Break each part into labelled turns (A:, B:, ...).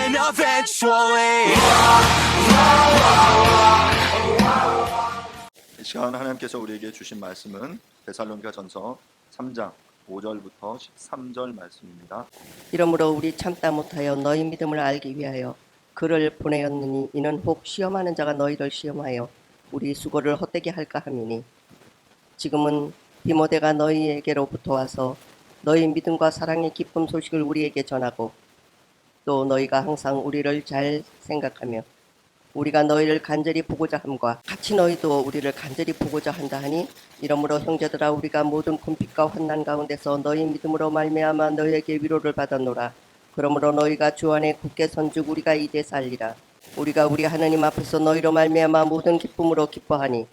A: win eventually.
B: 이 시간 하나님께서 우리에게 주신 말씀은 데살로니가전서 3장 5절부터 13절 말씀입니다.
C: 이러므로 우리 참다 못하여 너희 믿음을 알기 위하여 그를 보내었느니 이는 혹 시험하는 자가 너희를 시험하여 우리 수고를 헛되게 할까 함이니 지금은 디모데가 너희에게로부터 와서 너희 믿음과 사랑의 기쁨 소식을 우리에게 전하고 또 너희가 항상 우리를 잘 생각하며 우리가 너희를 간절히 보고자 함과 같이 너희도 우리를 간절히 보고자 한다 하니 이러므로 형제들아 우리가 모든 궁핍과 환난 가운데서 너희 믿음으로 말미암아 너희에게 위로를 받았노라. 그러므로 너희가 주 안에 굳게 선즉 우리가 이제 살리라. 우리가 우리 하나님 앞에서 너희로 말미암아 모든 기쁨으로 기뻐하니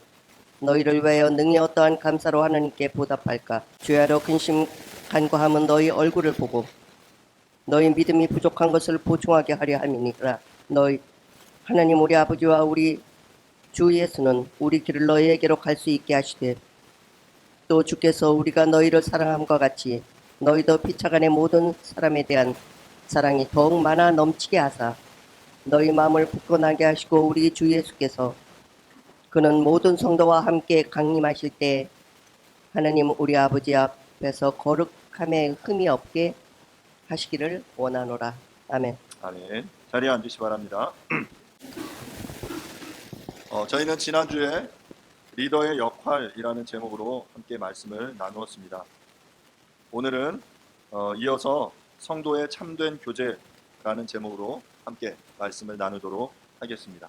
C: 너희를 위하여 능히 어떠한 감사로 하나님께 보답할까. 주야로 근심 간구함은 너희 얼굴을 보고 너희 믿음이 부족한 것을 보충하게 하려 함이니라. 너희 하나님 우리 아버지와 우리 주 예수는 우리 길을 너희에게로 갈 수 있게 하시되 또 주께서 우리가 너희를 사랑함과 같이 너희도 피차간의 모든 사람에 대한 사랑이 더욱 많아 넘치게 하사 너희 마음을 굳건하게 하시고 우리 주 예수께서 그는 모든 성도와 함께 강림하실 때 하나님 우리 아버지 앞에서 거룩함에 흠이 없게 하시기를 원하노라. 아멘.
B: 아멘. 자리에 앉으시 바랍니다. 저희는 지난주에 리더의 역할이라는 제목으로 함께 말씀을 나누었습니다. 오늘은 이어서 성도의 참된 교제라는 제목으로 함께 말씀을 나누도록 하겠습니다.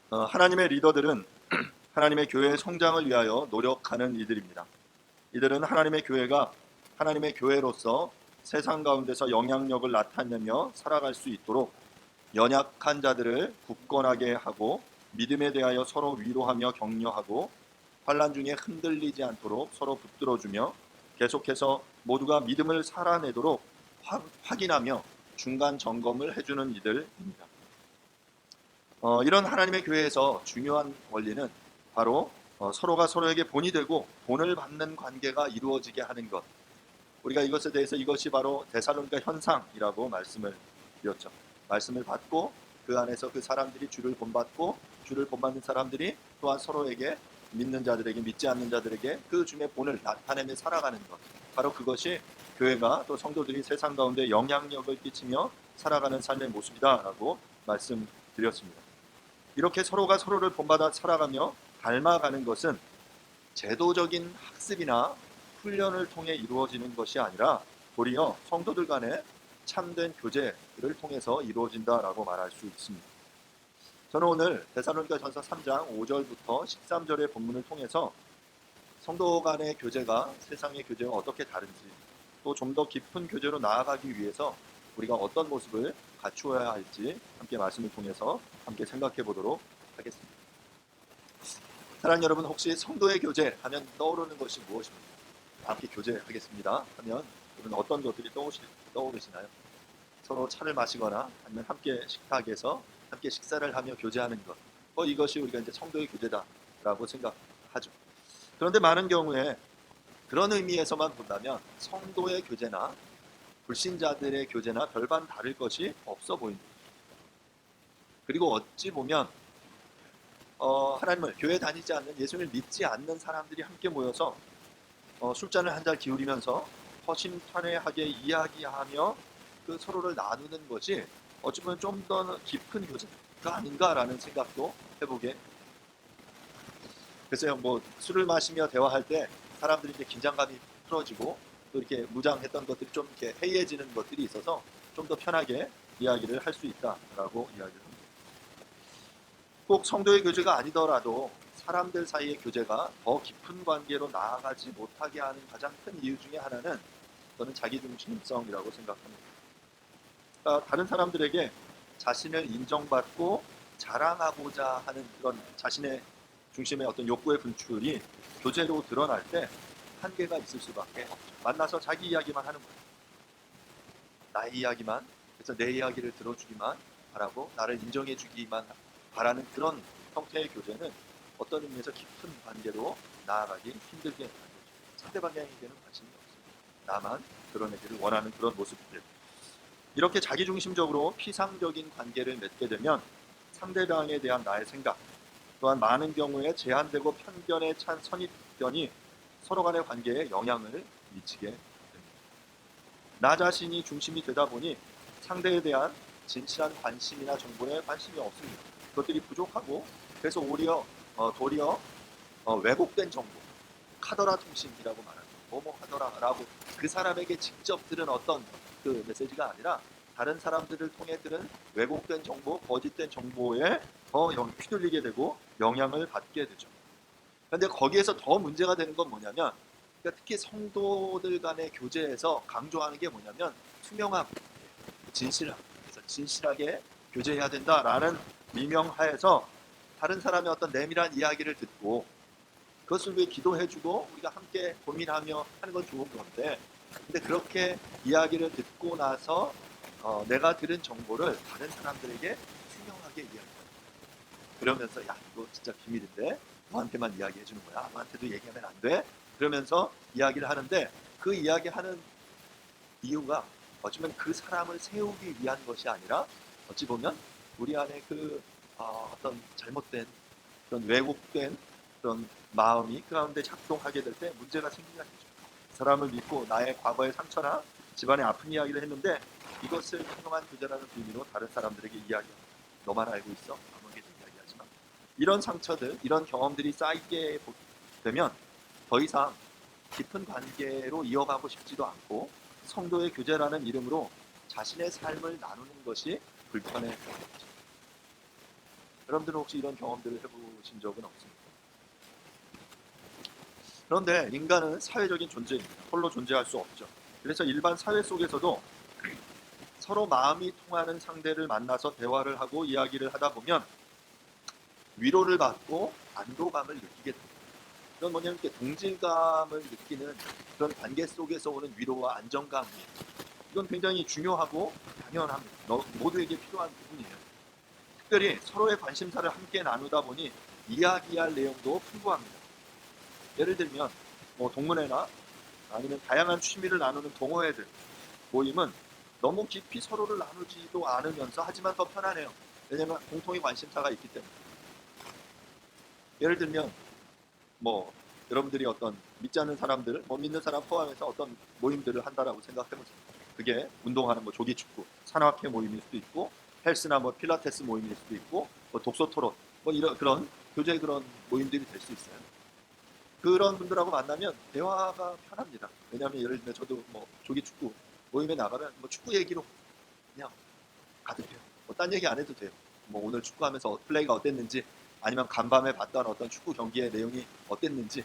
B: 하나님의 리더들은 하나님의 교회의 성장을 위하여 노력하는 이들입니다. 이들은 하나님의 교회가 하나님의 교회로서 세상 가운데서 영향력을 나타내며 살아갈 수 있도록 연약한 자들을 굳건하게 하고 믿음에 대하여 서로 위로하며 격려하고 환난 중에 흔들리지 않도록 서로 붙들어주며 계속해서 모두가 믿음을 살아내도록 확인하며 중간 점검을 해주는 이들입니다. 이런 하나님의 교회에서 중요한 원리는 바로 서로가 서로에게 본이 되고 본을 받는 관계가 이루어지게 하는 것. 우리가 이것에 대해서 이것이 바로 데살로니가 현상이라고 말씀을 드렸죠. 말씀을 받고 그 안에서 그 사람들이 주를 본받고 주를 본받는 사람들이 또한 서로에게 믿는 자들에게 믿지 않는 자들에게 그 주의 본을 나타내며 살아가는 것. 바로 그것이 교회가 또 성도들이 세상 가운데 영향력을 끼치며 살아가는 삶의 모습이다라고 말씀드렸습니다. 이렇게 서로가 서로를 본받아 살아가며 닮아가는 것은 제도적인 학습이나 훈련을 통해 이루어지는 것이 아니라 도리어 성도들 간의 참된 교제를 통해서 이루어진다라고 말할 수 있습니다. 저는 오늘 데살로니가전서 3장 5절부터 13절의 본문을 통해서 성도 간의 교제가 세상의 교제와 어떻게 다른지 또 좀 더 깊은 교제로 나아가기 위해서 우리가 어떤 모습을 갖추어야 할지 함께 말씀을 통해서 함께 생각해 보도록 하겠습니다. 사랑하는 여러분, 혹시 성도의 교제 하면 떠오르는 것이 무엇입니까? 함께 교제하겠습니다 하면 여러분 어떤 것들이 떠오르시나요? 서로 차를 마시거나 아니면 함께 식탁에서 함께 식사를 하며 교제하는 것. 이것이 우리가 이제 성도의 교제다라고 생각하죠. 그런데 많은 경우에 그런 의미에서만 본다면 성도의 교제나 불신자들의 교제나 별반 다를 것이 없어 보입니다. 그리고 어찌 보면 하나님을 교회 다니지 않는 예수님을 믿지 않는 사람들이 함께 모여서 술잔을 한 잔 기울이면서 허심탄회하게 이야기하며 그 서로를 나누는 것이 어찌 보면 좀 더 깊은 교제가 아닌가라는 생각도 해보게. 그래서 술을 마시며 대화할 때 사람들이 이제 긴장감이 풀어지고 또 이렇게 무장했던 것들이 좀 이렇게 해이해지는 것들이 있어서 좀 더 편하게 이야기를 할 수 있다라고 이야기를 합니다. 꼭 성도의 교제가 아니더라도 사람들 사이의 교제가 더 깊은 관계로 나아가지 못하게 하는 가장 큰 이유 중에 하나는 저는 자기중심성이라고 생각합니다. 그러니까 다른 사람들에게 자신을 인정받고 자랑하고자 하는 그런 자신의 중심의 어떤 욕구의 분출이 교제로 드러날 때 한계가 있을 수밖에 없죠. 만나서 자기 이야기만 하는 거예요. 나의 이야기만, 그래서 내 이야기를 들어주기만 바라고 나를 인정해주기만 바라는 그런 형태의 교제는 어떤 의미에서 깊은 관계로 나아가기 힘들게 하는 거죠. 상대방에게는 관심이 없습니다. 나만 드러내기를 원하는 그런 모습들. 이렇게 자기중심적으로 피상적인 관계를 맺게 되면 상대방에 대한 나의 생각, 또한 많은 경우에 제한되고 편견에 찬 선입견이 서로 간의 관계에 영향을 미치게 됩니다. 나 자신이 중심이 되다 보니 상대에 대한 진실한 관심이나 정보에 관심이 없습니다. 그것들이 부족하고, 그래서 도리어 왜곡된 정보, 카더라 통신이라고 말하는 뭐뭐 하더라라고 그 사람에게 직접 들은 어떤 그 메시지가 아니라 다른 사람들을 통해 들은 왜곡된 정보, 거짓된 정보에 더 휘둘리게 되고 영향을 받게 되죠. 그런데 거기에서 더 문제가 되는 건 뭐냐면, 그러니까 특히 성도들 간의 교제에서 강조하는 게 뭐냐면 투명하고 진실함. 그래서 진실하게 교제해야 된다라는 미명하에서 다른 사람의 어떤 내밀한 이야기를 듣고 그것을 위해 기도해주고 우리가 함께 고민하며 하는 건 좋은 건데, 근데 그렇게 이야기를 듣고 나서 내가 들은 정보를 다른 사람들에게 투명하게 이야기해요. 그러면서 야, 이거 진짜 비밀인데 너한테만 이야기해 주는 거야. 아무한테도 얘기하면 안 돼. 그러면서 이야기를 하는데, 그 이야기하는 이유가 어쩌면 그 사람을 세우기 위한 것이 아니라 어찌 보면 우리 안에 그 어떤 잘못된 그런 왜곡된 그런 마음이 그 가운데 작동하게 될 때 문제가 생기게 되죠. 사람을 믿고 나의 과거의 상처나 집안의 아픈 이야기를 했는데 이것을 평범한 교제라는 의미로 다른 사람들에게 이야기합니다. 너만 알고 있어? 아무에게도 이야기하지 마. 이런 상처들, 이런 경험들이 쌓이게 되면 더 이상 깊은 관계로 이어가고 싶지도 않고 성도의 교제라는 이름으로 자신의 삶을 나누는 것이 불편해져요. 여러분들은 혹시 이런 경험들을 해보신 적은 없습니까? 그런데 인간은 사회적인 존재입니다. 홀로 존재할 수 없죠. 그래서 일반 사회 속에서도 서로 마음이 통하는 상대를 만나서 대화를 하고 이야기를 하다 보면 위로를 받고 안도감을 느끼게 됩니다. 그건 뭐냐면 이렇게 동질감을 느끼는 그런 관계 속에서 오는 위로와 안정감이에요. 이건 굉장히 중요하고 당연합니다. 모두에게 필요한 부분이에요. 특별히 서로의 관심사를 함께 나누다 보니 이야기할 내용도 풍부합니다. 예를 들면 동문회나 아니면 다양한 취미를 나누는 동호회들 모임은 너무 깊이 서로를 나누지도 않으면서 하지만 더 편하네요. 왜냐하면 공통의 관심사가 있기 때문에. 예를 들면 여러분들이 어떤 믿지 않는 사람들, 믿는 사람 포함해서 어떤 모임들을 한다라고 생각해보세요. 그게 운동하는 조기 축구, 산악회 모임일 수도 있고, 헬스나 필라테스 모임일 수도 있고, 독서 토론, 그런 교제 그런 모임들이 될 수 있어요. 그런 분들하고 만나면 대화가 편합니다. 왜냐하면 예를 들면 저도 조기 축구 모임에 나가면 축구 얘기로 그냥 가득해요. 딴 얘기 안 해도 돼요. 오늘 축구하면서 플레이가 어땠는지, 아니면 간밤에 봤던 어떤 축구 경기의 내용이 어땠는지,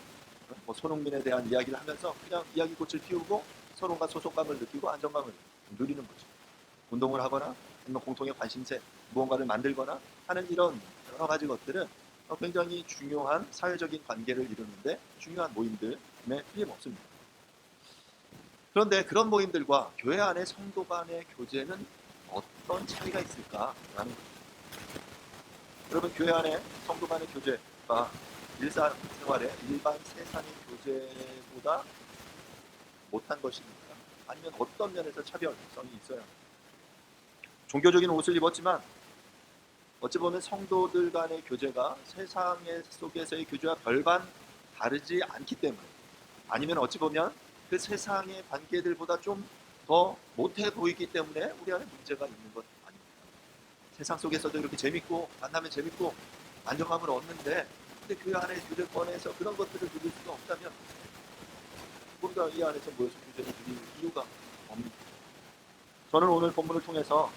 B: 손흥민에 대한 이야기를 하면서 그냥 이야기꽃을 피우고 서로가 소속감을 느끼고 안정감을 누리는 거죠. 운동을 하거나 아니면 공통의 관심사 무언가를 만들거나 하는 이런 여러 가지 것들은 굉장히 중요한 사회적인 관계를 이루는데 중요한 모임들에 틀림없습니다. 그런데 그런 모임들과 교회 안의 성도 간의 교제는 어떤 차이가 있을까라는 거죠. 여러분, 교회 안에 성도 간의 교제가 일상생활의 일반 세상의 교제보다 못한 것입니까? 아니면 어떤 면에서 차별성이 있어요? 종교적인 옷을 입었지만 어찌 보면 성도들 간의 교제가 세상의 속에서의 교제와 별반 다르지 않기 때문에, 아니면 어찌 보면 그 세상의 관계들보다 좀 더 못해 보이기 때문에 우리 안에 문제가 있는 것 아닙니까? 세상 속에서도 이렇게 재밌고 만나면 재밌고 안정감을 얻는데, 근데 교회 안에 교제권에서 그런 것들을 누릴 수가 없다면 우리가 이 안에서 모여서 교제를 누릴 이유가 없습니다. 저는 오늘 본문을 통해서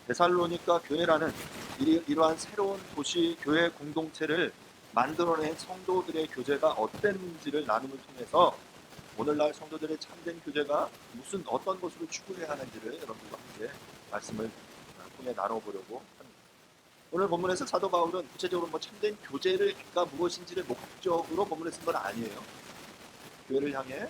B: 데살로니가 교회라는 이러한 새로운 도시 교회 공동체를 만들어낸 성도들의 교제가 어땠는지를 나눔을 통해서 오늘날 성도들의 참된 교제가 어떤 것으로 추구해야 하는지를 여러분들과 함께 말씀을 통해 나눠보려고 합니다. 오늘 본문에서 사도 바울은 구체적으로 참된 교제가 무엇인지를 목적으로 본문에 쓴 건 아니에요. 교회를 향해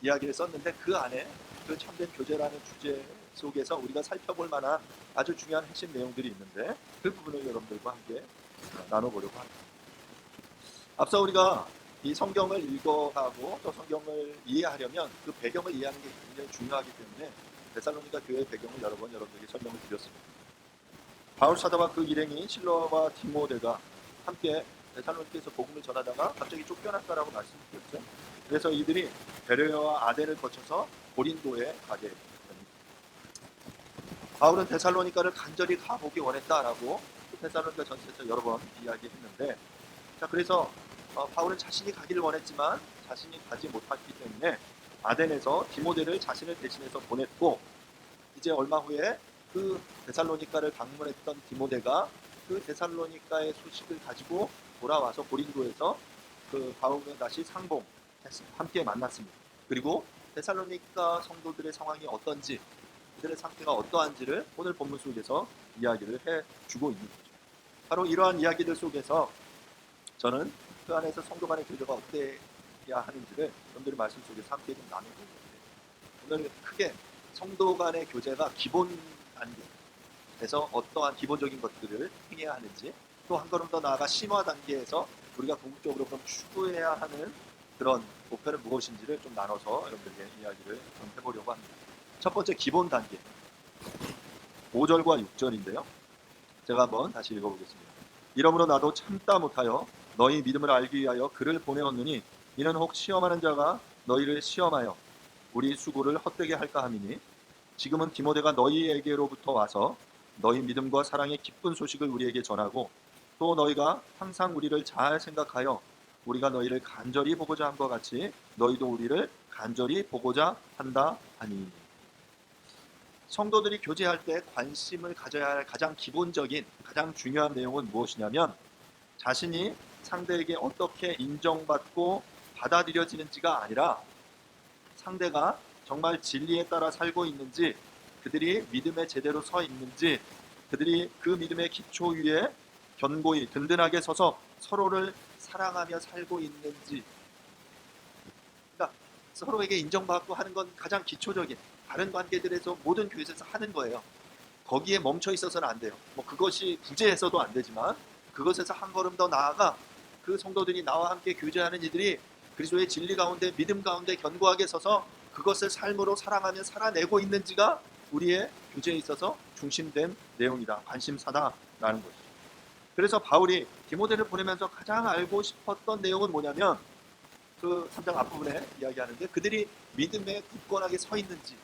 B: 이야기를 썼는데 그 안에 그 참된 교제라는 주제 속에서 우리가 살펴볼 만한 아주 중요한 핵심 내용들이 있는데 그 부분을 여러분들과 함께 나눠보려고 합니다. 앞서 우리가 이 성경을 읽어가고 또 성경을 이해하려면 그 배경을 이해하는 게 굉장히 중요하기 때문에 데살로니가 교회의 배경을 여러 번 여러분에게 설명을 드렸습니다. 바울 사도와 그 일행이 실로와 디모데가 함께 데살로니가에서 복음을 전하다가 갑자기 쫓겨났다라고 말씀드렸죠. 그래서 이들이 베레아와 아덴을 거쳐서 고린도에 가게 됩니다. 바울은 데살로니가를 간절히 가보기 원했다라고 데살로니가 전서에서 여러 번 이야기했는데, 자 그래서 바울은 자신이 가기를 원했지만 자신이 가지 못했기 때문에 아덴에서 디모데를 자신을 대신해서 보냈고, 이제 얼마 후에 그 데살로니가를 방문했던 디모데가 그 데살로니가의 소식을 가지고 돌아와서 고린도에서 그 바울과 다시 상봉했습니다. 함께 만났습니다. 그리고 데살로니가 성도들의 상황이 어떤지, 그들의 상태가 어떠한지를 오늘 본문 속에서 이야기를 해주고 있는 거죠. 바로 이러한 이야기들 속에서 저는 그 안에서 성도 간의 교제가 어때야 하는지를 여러분들의 말씀 속에서 함께 좀 나누고 있는데, 오늘 크게 성도 간의 교제가 기본 단계에서 어떠한 기본적인 것들을 행해야 하는지, 또 한 걸음 더 나아가 심화 단계에서 우리가 궁극적으로 그럼 추구해야 하는 그런 목표는 무엇인지를 좀 나눠서 여러분들에게 이야기를 좀 해보려고 합니다. 첫 번째 기본 단계 5절과 6절인데요. 제가 한번 다시 읽어보겠습니다. 이러므로 나도 참다 못하여 너희 믿음을 알기 위하여 그를 보내었느니 이는 혹 시험하는 자가 너희를 시험하여 우리 수고를 헛되게 할까 함이니 지금은 디모데가 너희에게로부터 와서 너희 믿음과 사랑의 기쁜 소식을 우리에게 전하고 또 너희가 항상 우리를 잘 생각하여 우리가 너희를 간절히 보고자 한 것 같이 너희도 우리를 간절히 보고자 한다 하니. 성도들이 교제할 때 관심을 가져야 할 가장 기본적인 가장 중요한 내용은 무엇이냐면, 자신이 상대에게 어떻게 인정받고 받아들여지는지가 아니라 상대가 정말 진리에 따라 살고 있는지, 그들이 믿음에 제대로 서 있는지, 그들이 그 믿음의 기초 위에 견고히 든든하게 서서 서로를 사랑하며 살고 있는지. 그러니까 서로에게 인정받고 하는 건 가장 기초적인, 다른 관계들에서 모든 교회에서 하는 거예요. 거기에 멈춰 있어서는 안 돼요. 뭐 그것이 구제해서도 안 되지만 그것에서 한 걸음 더 나아가 그 성도들이 나와 함께 교제하는 이들이 그리스도의 진리 가운데 믿음 가운데 견고하게 서서 그것을 삶으로 살아가며 살아내고 있는지가 우리의 교제에 있어서 중심된 내용이다, 관심사다라는 것이죠. 그래서 바울이 디모데를 보내면서 가장 알고 싶었던 내용은 뭐냐면, 그 3장 앞부분에 이야기하는데 그들이 믿음에 굳건하게 서 있는지,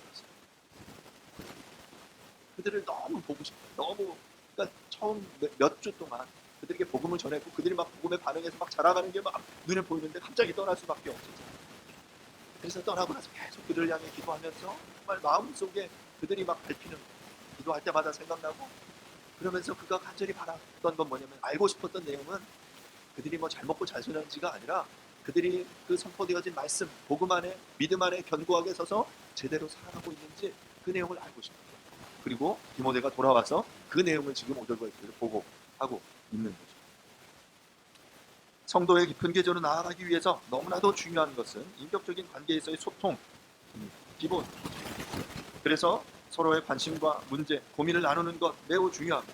B: 그들을 너무 보고 싶어요. 너무, 그러니까 처음 몇 주 동안 그들에게 복음을 전했고 그들이 막 복음에 반응해서 막 자라가는 게 막 눈에 보이는데 갑자기 떠날 수밖에 없었죠. 그래서 떠나고 나서 계속 그들을 향해 기도하면서 정말 마음속에 그들이 막 밟히는, 기도할 때마다 생각나고, 그러면서 그가 간절히 바랐던 건 뭐냐면, 알고 싶었던 내용은 그들이 뭐 잘 먹고 잘 사는지가 아니라 그들이 그 선포되어진 말씀, 복음 안에, 믿음 안에 견고하게 서서 제대로 살아가고 있는지 그 내용을 알고 싶어요. 그리고 디모데가 돌아와서 그 내용을 지금 5절과 6절을 보고하고 있는 거죠. 성도의 깊은 계절로 나아가기 위해서 너무나도 중요한 것은 인격적인 관계에서의 소통입니다. 기본. 그래서 서로의 관심과 문제, 고민을 나누는 것 매우 중요합니다.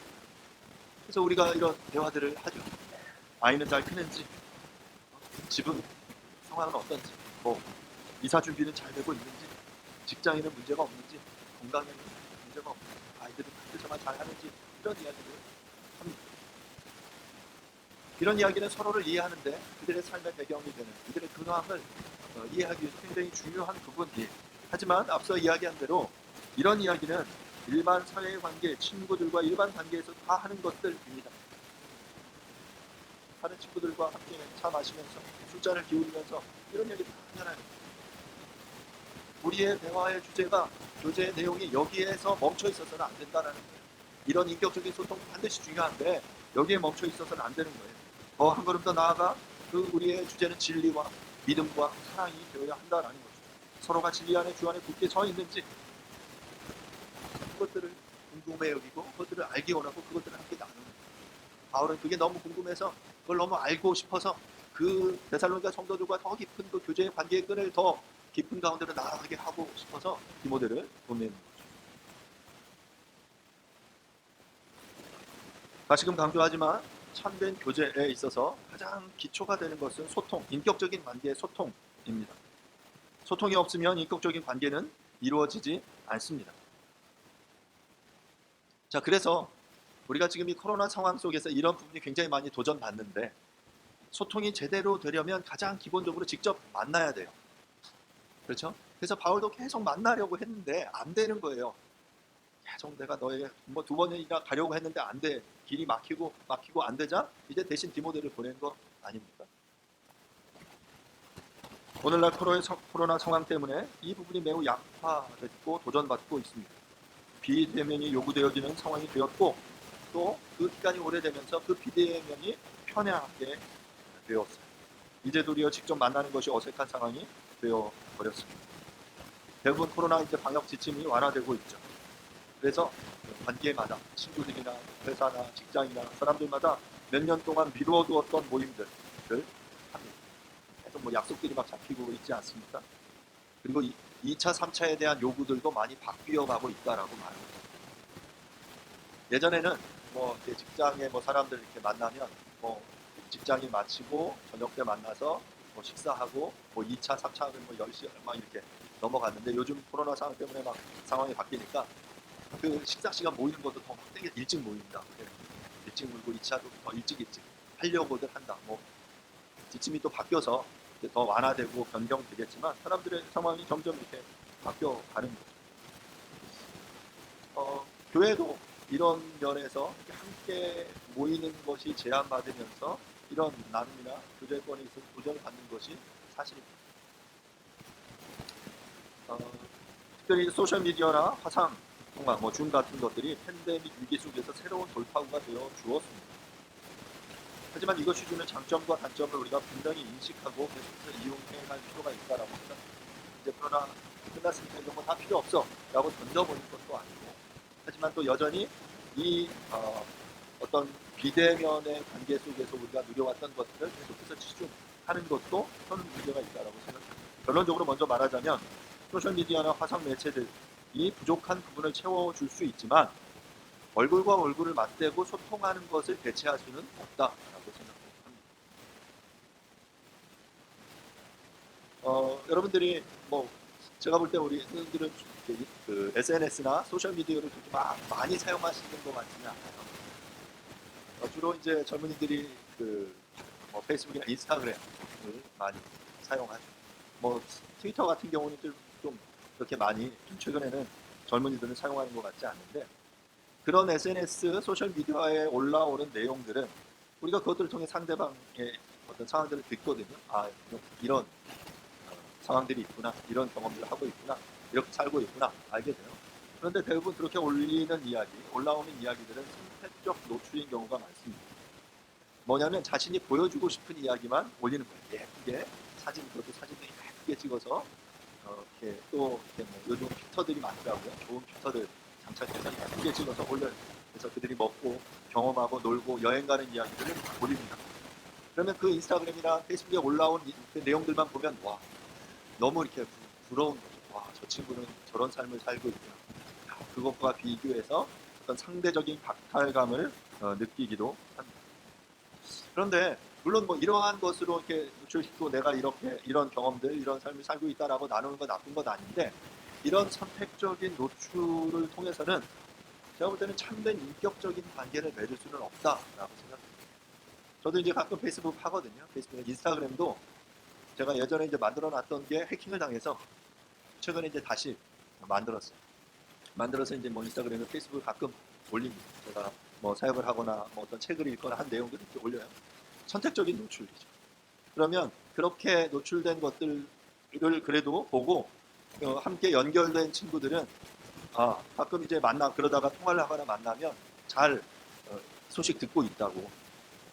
B: 그래서 우리가 이런 대화들을 하죠. 아이는 잘 크는지, 집은 상황은 어떤지, 뭐 이사 준비는 잘 되고 있는지, 직장에는 문제가 없는지, 건강에는 문제가 없는지, 아이들은 학교생활 잘 하는지, 이런 이야기를 합니다. 이런 이야기는 서로를 이해하는데 그들의 삶의 배경이 되는, 그들의 근황을 이해하기 위해서 굉장히 중요한 부분이에요. 하지만 앞서 이야기한 대로 이런 이야기는 일반 사회의 관계, 친구들과 일반 관계에서 다 하는 것들입니다. 다른 친구들과 함께 차 마시면서 술잔을 기울이면서 이런 얘기 다 하잖아요. 우리의 대화의 주제가, 교제의 내용이 여기에서 멈춰 있어서는 안 된다는 거예요. 이런 인격적인 소통 반드시 중요한데 여기에 멈춰 있어서는 안 되는 거예요. 더 한 걸음 더 나아가 그 우리의 주제는 진리와 믿음과 사랑이 되어야 한다는 거죠. 서로가 진리 안에 주 안에 굳게 서 있는지, 그것들을 궁금해 여기고 그것들을 알기 원하고 그것들을 함께 나누는 거예요. 바울은 그게 너무 궁금해서, 그걸 너무 알고 싶어서 그 데살로니가 성도들과 더 깊은 그 교제의 관계의 끈을 더 깊은 가운데로 나아가게 하고 싶어서 디모데를 보내는 거죠. 다시금 강조하지만 참된 교제에 있어서 가장 기초가 되는 것은 소통, 인격적인 관계의 소통입니다. 소통이 없으면 인격적인 관계는 이루어지지 않습니다. 자, 그래서 우리가 지금 이 코로나 상황 속에서 이런 부분이 굉장히 많이 도전받는데 소통이 제대로 되려면 가장 기본적으로 직접 만나야 돼요. 그렇죠? 그래서 바울도 계속 만나려고 했는데 안 되는 거예요. 계속 내가 너에게 뭐 2번이나 가려고 했는데 안 돼. 길이 막히고 안 되자 이제 대신 디모데를 보낸 거 아닙니까? 오늘날 코로나 상황 때문에 이 부분이 매우 약화됐고 도전받고 있습니다. 비대면이 요구되어지는 상황이 되었고 또 그 기간이 오래되면서 그 비대면이 편하게 되었어요. 이제 도리어 직접 만나는 것이 어색한 상황이 되어버렸습니다. 대부분 코로나 이제 방역 지침이 완화되고 있죠. 그래서 관계마다 친구들이나 회사나 직장이나 사람들마다 몇 년 동안 미루어두었던 모임들을 합니다. 계속 뭐 약속들이 막 잡히고 있지 않습니까? 그리고 2차, 3차에 대한 요구들도 많이 바뀌어가고 있다라고 말합니다. 예전에는 뭐 이제 직장에 뭐 사람들 이렇게 만나면 뭐 직장일 마치고 저녁 때 만나서 뭐 식사하고 뭐 2차, 3차는 뭐 10시 막 이렇게 넘어갔는데 요즘 코로나 상황 때문에 막 상황이 바뀌니까 그 식사 시간 모이는 것도 더 되게 일찍 모입니다. 일찍 모이고 2차도 더 일찍 하려고들 한다. 뭐 지침이 또 바뀌어서 더 완화되고 변경되겠지만 사람들의 상황이 점점 이렇게 바뀌어가는 거죠. 교회도 이런 면에서 함께 모이는 것이 제한받으면서 이런 나눔이나 교제권에 있어서 도전받는 것이 사실입니다. 특별히 소셜미디어나 화상 통화, 줌 같은 것들이 팬데믹 위기 속에서 새로운 돌파구가 되어 주었습니다. 하지만 이것이 주는 장점과 단점을 우리가 분명히 인식하고 계속해서 이용해 갈 필요가 있다라고 생각합니다. 이제 코로나 끝났으니까 이런 거 다 필요 없어 라고 던져버린 것도 아니고 하지만 또 여전히 이 어떤 비대면의 관계 속에서 우리가 누려왔던 것들을 계속해서 치중하는 것도 저는 문제가 있다고 생각합니다. 결론적으로 먼저 말하자면 소셜미디어나 화상 매체들이 부족한 부분을 채워줄 수 있지만 얼굴과 얼굴을 맞대고 소통하는 것을 대체할 수는 없다라고 생각합니다. 여러분들이 뭐 제가 볼 때 우리 선생님들은 그 SNS나 소셜 미디어를 그렇게 막 많이 사용하시는 것 같지는 않아요. 주로 이제 젊은이들이 뭐 페이스북이나 인스타그램을 많이 사용하죠. 뭐 트위터 같은 경우는 좀 그렇게 많이 최근에는 젊은이들은 사용하는 것 같지 않는데 그런 SNS 소셜 미디어에 올라오는 내용들은 우리가 그것들을 통해 상대방의 어떤 상황들을 듣거든요. 아, 이런 상황들이 있구나, 이런 경험들을 하고 있구나, 이렇게 살고 있구나 알게 돼요. 그런데 대부분 그렇게 올라오는 이야기들은 선택적 노출인 경우가 많습니다. 뭐냐면 자신이 보여주고 싶은 이야기만 올리는 거예요. 예쁘게 그것도 사진을 예쁘게 찍어서 이렇게 또 이렇게 뭐 요즘 필터들이 많더라고요. 좋은 필터들 장착해서 예쁘게 찍어서 올려요. 그래서 그들이 먹고 경험하고 놀고 여행 가는 이야기들을 올립니다. 그러면 그 인스타그램이나 페이스북에 올라온 그 내용들만 보면 와 너무 이렇게 부러운 거죠. 와, 저 친구는 저런 삶을 살고 있구나. 그것과 비교해서 어떤 상대적인 박탈감을 느끼기도 합니다. 그런데 물론 뭐 이러한 것으로 이렇게 노출시키고 내가 이런 경험들, 이런 삶을 살고 있다라고 나누는 건 나쁜 건 아닌데 이런 선택적인 노출을 통해서는 제가 볼 때는 참된 인격적인 관계를 맺을 수는 없다라고 생각합니다. 저도 이제 가끔 페이스북 하거든요. 페이스북, 인스타그램도 제가 예전에 이제 만들어놨던 게 해킹을 당해서 최근에 이제 다시 만들어서 이제 뭐 인스타그램에 페이스북을 가끔 올립니다. 제가 뭐 사역을 하거나 뭐 어떤 책을 읽거나 한 내용들을 이렇게 올려요. 선택적인 노출이죠. 그러면 그렇게 노출된 것들을 그래도 보고 함께 연결된 친구들은 가끔 이제 그러다가 통화를 하거나 만나면 잘 소식 듣고 있다고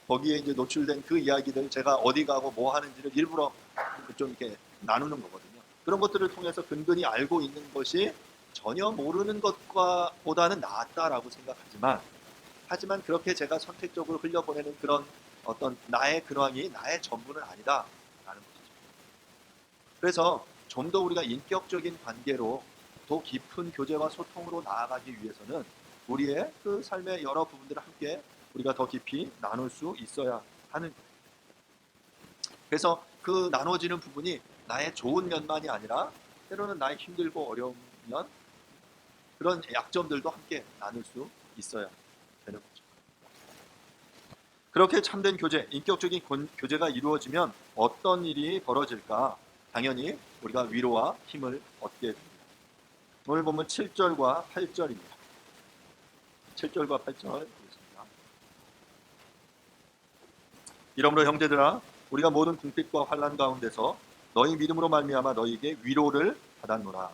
B: 거기에 이제 노출된 그 이야기들 제가 어디 가고 뭐 하는지를 일부러 좀 이렇게 나누는 거거든요. 그런 것들을 통해서 근근히 알고 있는 것이 전혀 모르는 것과 보다는 낫다라고 하지만 그렇게 제가 선택적으로 흘려보내는 그런 어떤 나의 근황이 나의 전부는 아니다라는 것이죠. 그래서 좀 더 우리가 인격적인 관계로 더 깊은 교제와 소통으로 나아가기 위해서는 우리의 그 삶의 여러 부분들을 함께 우리가 더 깊이 나눌 수 있어야 하는 거예요. 그래서 그 나눠지는 부분이 나의 좋은 면만이 아니라 때로는 나의 힘들고 어려운 면 그런 약점들도 함께 나눌 수 있어야 되는 거죠. 그렇게 참된 교제, 인격적인 교제가 이루어지면 어떤 일이 벌어질까? 당연히 우리가 위로와 힘을 얻게 됩니다. 오늘 보면 7절과 8절입니다. 7절과 8절 보겠습니다. 이러므로 형제들아, 우리가 모든 궁핍과 환난 가운데서 너희 믿음으로 말미암아 너희에게 위로를 받았노라.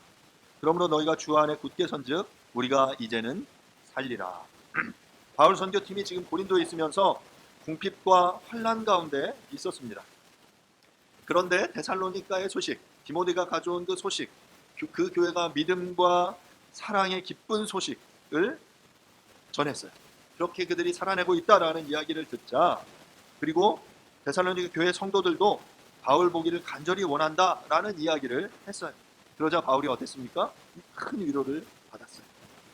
B: 그러므로 너희가 주 안에 굳게 선즉 우리가 이제는 살리라. 바울 선교팀이 지금 고린도에 있으면서 궁핍과 환난 가운데 있었습니다. 그런데 데살로니가의 소식, 디모데가 가져온 그 소식, 그 교회가 믿음과 사랑의 기쁜 소식을 전했어요. 그렇게 그들이 살아내고 있다라는 이야기를 듣자, 그리고 데살로니가 교회 성도들도 바울 보기를 간절히 원한다라는 이야기를 했어요. 그러자 바울이 어땠습니까? 큰 위로를 받았어요.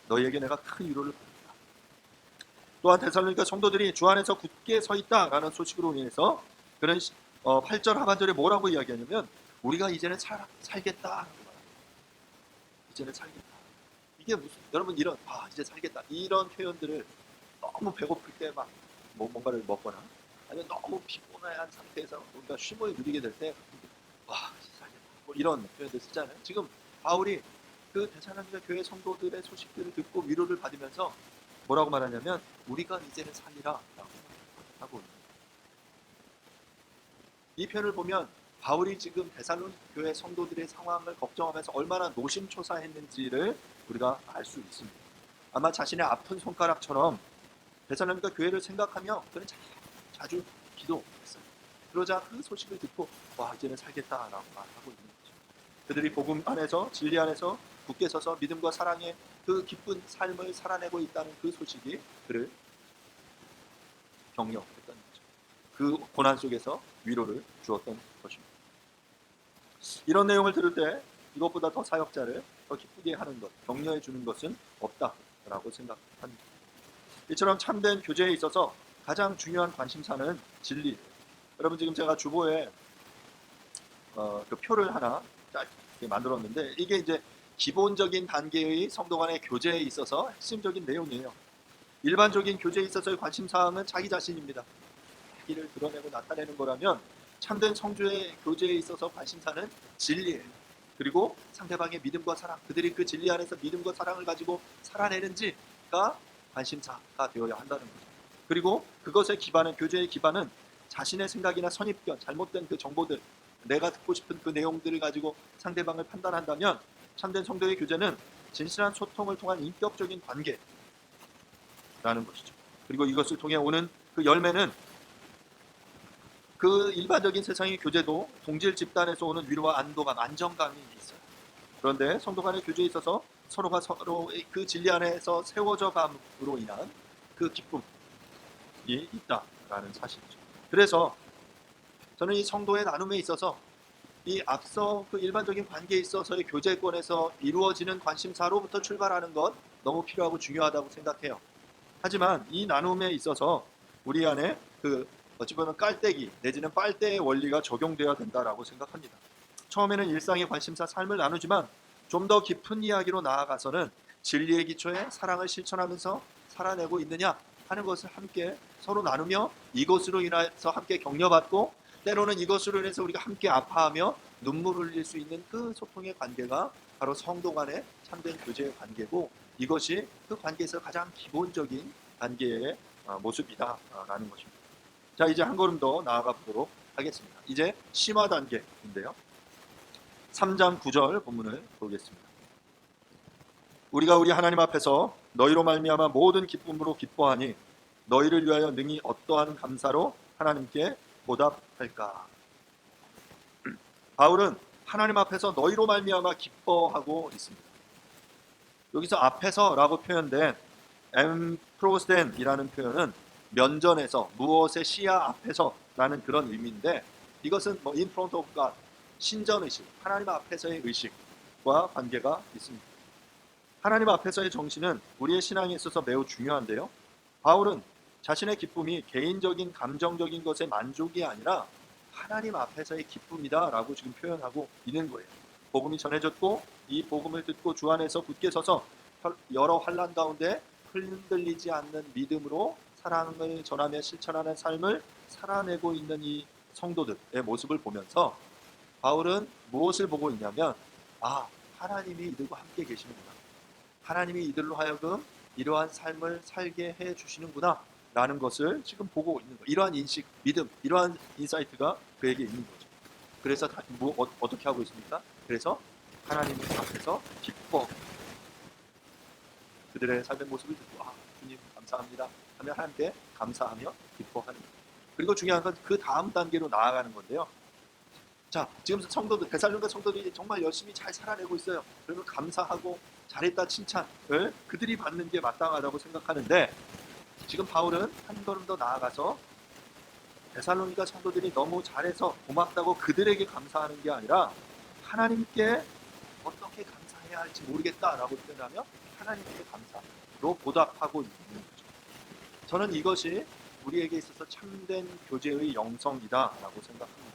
B: 너희에게 내가 큰 위로를 받았다. 또한 데살로니가 성도들이 주 안에서 굳게 서 있다라는 소식으로 인해서 그는 8절 하반절에 뭐라고 이야기하냐면 우리가 이제는 살겠다. 이제는 살겠다. 이게 무슨, 여러분 이런 이제 살겠다 이런 표현들을 너무 배고플 때 막 뭔가를 먹거나 아니면 너무 피곤한 상태에서 우리가 쉼을 누리게 될 때 이제 살겠다 뭐 이런 표현들 쓰잖아요. 지금 바울이 그 데살로니가 교회 성도들의 소식들을 듣고 위로를 받으면서 뭐라고 말하냐면 우리가 이제는 살리라 라고 하고 있는 거예요. 이 표현을 보면 바울이 지금 데살로니가 교회 성도들의 상황을 걱정하면서 얼마나 노심초사했는지를 우리가 알 수 있습니다. 아마 자신의 아픈 손가락처럼 데살로니가 교회를 생각하며 그는 자주 기도했어요. 그러자 그 소식을 듣고 이제는 살겠다라고 말하고 있는 거죠. 그들이 복음 안에서 진리 안에서 굳게 서서 믿음과 사랑의 그 기쁜 삶을 살아내고 있다는 그 소식이 그를 격려했던 거죠. 그 고난 속에서 위로를 주었던 것입니다. 이런 내용을 들을 때 이것보다 더 사역자를 더 기쁘게 하는 것, 격려해 주는 것은 없다라고 생각합니다. 이처럼 참된 교제에 있어서 가장 중요한 관심사는 진리. 여러분 지금 제가 주보에 그 표를 하나 짧게 만들었는데 이게 이제 기본적인 단계의 성도 간의 교제에 있어서 핵심적인 내용이에요. 일반적인 교제에 있어서의 관심사항은 자기 자신입니다. 자기를 드러내고 나타내는 거라면 참된 성주의 교제에 있어서 관심사는 진리예요. 그리고 상대방의 믿음과 사랑, 그들이 그 진리 안에서 믿음과 사랑을 가지고 살아내는지가 관심사가 되어야 한다는 거죠. 그리고 그것의 기반은, 교제의 기반은 자신의 생각이나 선입견, 잘못된 그 정보들, 내가 듣고 싶은 그 내용들을 가지고 상대방을 판단한다면 참된 성도의 교제는 진실한 소통을 통한 인격적인 관계라는 것이죠. 그리고 이것을 통해 오는 그 열매는 그 일반적인 세상의 교제도 동질 집단에서 오는 위로와 안도감, 안정감이 있어요. 그런데 성도 간의 교제에 있어서 서로가 서로의 그 진리 안에서 세워져 감으로 인한 그 기쁨이 있다라는 사실이죠. 그래서 저는 이 성도의 나눔에 있어서 이 앞서 그 일반적인 관계에 있어서의 교제권에서 이루어지는 관심사로부터 출발하는 것 너무 필요하고 중요하다고 생각해요. 하지만 이 나눔에 있어서 우리 안에 그 어찌 보면 깔때기 내지는 빨대의 원리가 적용되어야 된다라고 생각합니다. 처음에는 일상의 관심사 삶을 나누지만 좀 더 깊은 이야기로 나아가서는 진리의 기초에 사랑을 실천하면서 살아내고 있느냐 하는 것을 함께 서로 나누며 이것으로 인해서 함께 격려받고 때로는 이것으로 인해서 우리가 함께 아파하며 눈물을 흘릴 수 있는 그 소통의 관계가 바로 성도 간의 참된 교제의 관계고 이것이 그 관계에서 가장 기본적인 관계의 모습이다라는 것입니다. 자, 이제 한 걸음 더 나아가 보도록 하겠습니다. 이제 심화 단계인데요. 3장 9절 본문을 보겠습니다. 우리가 우리 하나님 앞에서 너희로 말미암아 모든 기쁨으로 기뻐하니 너희를 위하여 능히 어떠한 감사로 하나님께 보답할까. 바울은 하나님 앞에서 너희로 말미암아 기뻐하고 있습니다. 여기서 앞에서라고 표현된 엠프로스텐이라는 표현은 면전에서 무엇의 시야 앞에서라는 그런 의미인데 이것은 in front of God, 신전의식, 하나님 앞에서의 의식과 관계가 있습니다. 하나님 앞에서의 정신은 우리의 신앙에 있어서 매우 중요한데요. 바울은 자신의 기쁨이 개인적인 감정적인 것의 만족이 아니라 하나님 앞에서의 기쁨이다라고 지금 표현하고 있는 거예요. 복음이 전해졌고 이 복음을 듣고 주 안에서 굳게 서서 여러 환난 가운데 흔들리지 않는 믿음으로 사랑을 전하며 실천하는 삶을 살아내고 있는 이 성도들의 모습을 보면서 바울은 무엇을 보고 있냐면, 하나님이 이들과 함께 계시는구나, 하나님이 이들로 하여금 이러한 삶을 살게 해 주시는구나 라는 것을 지금 보고 있는 거예요. 이러한 인식, 믿음, 이러한 인사이트가 그에게 있는 거죠. 그래서 어떻게 하고 있습니까? 그래서 하나님 앞에서 기뻐, 그들의 삶의 모습을 듣고 주님 감사합니다 하며 하나님께 감사하며 기뻐하는 거예요. 그리고 중요한 건 그 다음 단계로 나아가는 건데요. 자, 지금 성도들, 데살로니가 성도들이 정말 열심히 잘 살아내고 있어요. 그리고 감사하고 잘했다 칭찬을 그들이 받는 게 마땅하다고 생각하는데, 지금 바울은 한 걸음 더 나아가서 데살로니가 성도들이 너무 잘해서 고맙다고 그들에게 감사하는 게 아니라 하나님께 어떻게 감사해야 할지 모르겠다라고 표현하며 하나님께 감사로 보답하고 있는 거죠. 저는 이것이 우리에게 있어서 참된 교제의 영성이다라고 생각합니다.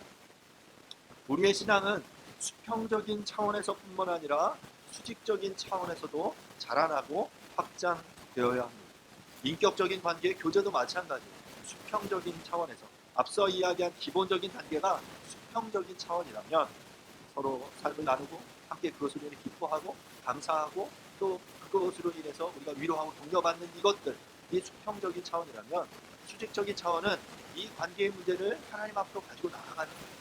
B: 우리의 신앙은 수평적인 차원에서뿐만 아니라 수직적인 차원에서도 자라나고 확장되어야 합니다. 인격적인 관계, 교제도 마찬가지예요. 수평적인 차원에서, 앞서 이야기한 기본적인 단계가 수평적인 차원이라면 서로 삶을 나누고 함께 그것으로 인해 기뻐하고 감사하고 또 그것으로 인해서 우리가 위로하고 독려받는 이것들, 이 수평적인 차원이라면, 수직적인 차원은 이 관계의 문제를 하나님 앞으로 가지고 나아가는 거예요.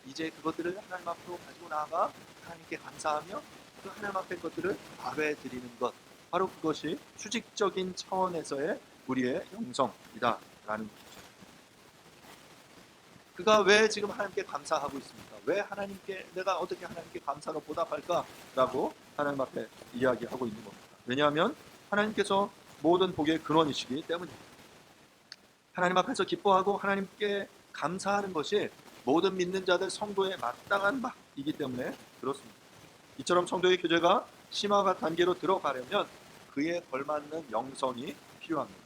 B: 이제 그것들을 하나님 앞으로 가지고 나아가 하나님께 감사하며 그 하나님 앞에 것들을 아뢰 드리는 것, 바로 그것이 수직적인 차원에서의 우리의 영성이다라는 것이죠. 그가 왜 지금 하나님께 감사하고 있습니까? 왜 내가 어떻게 하나님께 감사로 보답할까라고 하나님 앞에 이야기하고 있는 겁니다. 왜냐하면 하나님께서 모든 복의 근원이시기 때문입니다. 하나님 앞에서 기뻐하고 하나님께 감사하는 것이 모든 믿는 자들 성도의 마땅한 바이기 때문에 그렇습니다. 이처럼 성도의 교제가 심화가 단계로 들어가려면 그에 걸맞는 영성이 필요합니다.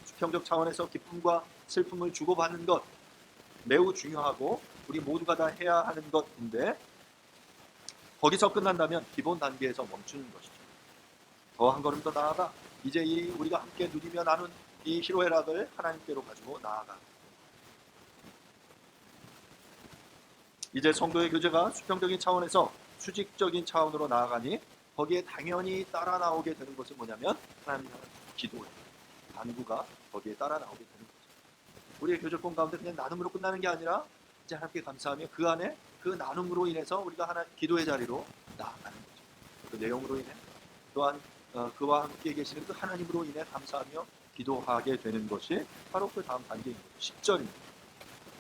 B: 수평적 차원에서 기쁨과 슬픔을 주고받는 것, 매우 중요하고 우리 모두가 다 해야 하는 것인데, 거기서 끝난다면 기본 단계에서 멈추는 것이죠. 더 한 걸음 더 나아가 이제 우리가 함께 누리며 나눈 이 희로애락을 하나님께로 가지고 나아가, 이제 성도의 교제가 수평적인 차원에서 수직적인 차원으로 나아가니 거기에 당연히 따라 나오게 되는 것은 뭐냐면 하나님의 기도예요. 간구가 거기에 따라 나오게 되는 거죠. 우리의 교제권 가운데 그냥 나눔으로 끝나는 게 아니라 이제 하나님께 감사하며 그 안에 그 나눔으로 인해서 우리가 기도의 자리로 나아가는 거죠. 그 내용으로 인해 또한 그와 함께 계시는 그 하나님으로 인해 감사하며 기도하게 되는 것이 바로 그 다음 단계인 거죠. 10절입니다.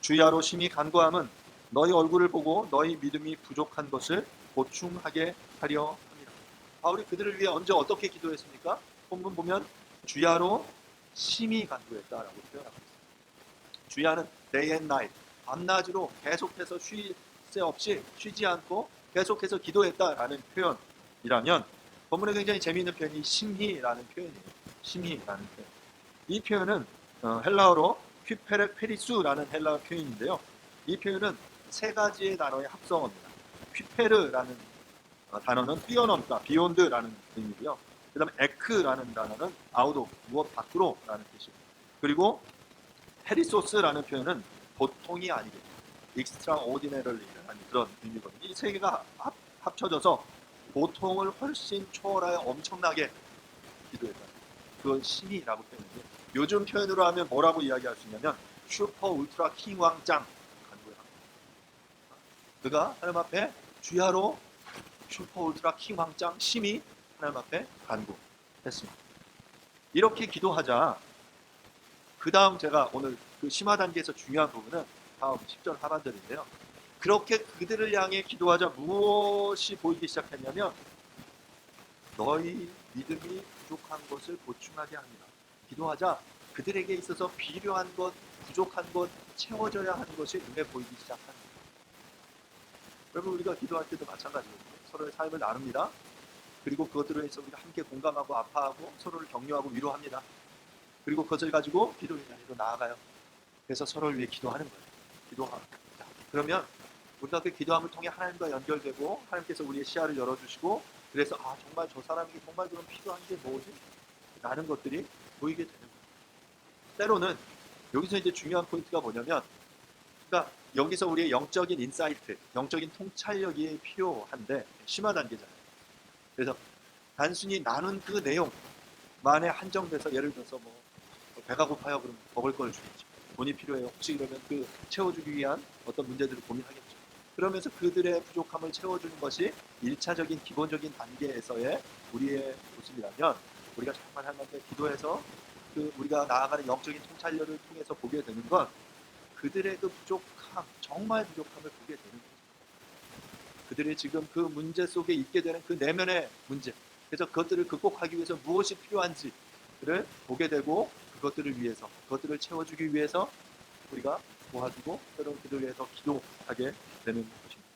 B: 주야로 심히 간구함은 너희 얼굴을 보고 너희 믿음이 부족한 것을 보충하게 하려 합니다. 바울이 그들을 위해 언제 어떻게 기도했습니까? 본문 보면 주야로 심히 간구했다라고 표현하고 있습니다. 주야는 day and night, 밤낮으로 계속해서 쉴 새 없이 쉬지 않고 계속해서 기도했다라는 표현이라면, 본문에 굉장히 재미있는 표현이 심히라는 표현이에요. 심히라는 표현. 이 표현은 헬라어로 퀴페레페리수라는 헬라어 표현인데요. 이 표현은 세 가지의 단어의 합성어입니다. 퀴페르라는 단어는 뛰어넘다, 비욘드라는 의미고요. 그 다음에 에크라는 단어는 아우도, 무엇 밖으로라는 뜻입니다. 그리고 페리소스라는 표현은 보통이 아니겠죠. extraordinary라는 그런 의미거든요. 이 세 개가 합쳐져서 보통을 훨씬 초월하여 엄청나게 기도했다. 그건 심히라고 표현해요. 요즘 표현으로 하면 뭐라고 이야기할 수 있냐면 슈퍼 울트라 킹 왕짱 간구야. 그가 하나님 앞에 주야로 슈퍼 울트라 킹 왕짱 심히 하나님 앞에 간구했습니다. 이렇게 기도하자 그 다음 제가 오늘 그 심화 단계에서 중요한 부분은 다음 10절 하반절인데요. 그렇게 그들을 향해 기도하자 무엇이 보이기 시작했냐면 너희 믿음이 부족한 것을 보충하게 합니다. 기도하자 그들에게 있어서 필요한 것, 부족한 것, 채워져야 하는 것이 눈에 보이기 시작합니다. 여러분, 우리가 기도할 때도 마찬가지거든요. 서로의 삶을 나눕니다. 그리고 그것들을 해서 우리가 함께 공감하고 아파하고 서로를 격려하고 위로합니다. 그리고 그것을 가지고 기도의 자리로 나아가요. 그래서 서로를 위해 기도하는 거예요. 기도합니다. 그러면 우리가 그 기도함을 통해 하나님과 연결되고 하나님께서 우리의 시야를 열어주시고, 그래서 정말 저 사람에게 정말 그런 필요한 게 뭐지? 라는 것들이 보이게 되는 거예요. 때로는 여기서 이제 중요한 포인트가 뭐냐면, 그러니까 여기서 우리의 영적인 인사이트, 영적인 통찰력이 필요한데 심화 단계잖아요. 그래서 단순히 나눈 그 내용만에 한정돼서, 예를 들어서 뭐 배가 고파요, 그럼 먹을 걸 주겠죠. 돈이 필요해요, 혹시 그러면 그 채워주기 위한 어떤 문제들을 고민하겠죠. 그러면서 그들의 부족함을 채워주는 것이 1차적인 기본적인 단계에서의 우리의 모습이라면, 우리가 정말 하나님께 기도해서 그 우리가 나아가는 영적인 통찰력을 통해서 보게 되는 건 그들의 그 부족함, 정말 부족함을 보게 되는 거죠. 그들이 지금 그 문제 속에 있게 되는 그 내면의 문제, 그래서 그것들을 극복하기 위해서 무엇이 필요한지를 보게 되고, 그것들을 위해서, 그것들을 채워주기 위해서 우리가 도와주고, 때로는 그들을 위해서 기도하게 되는 것입니다.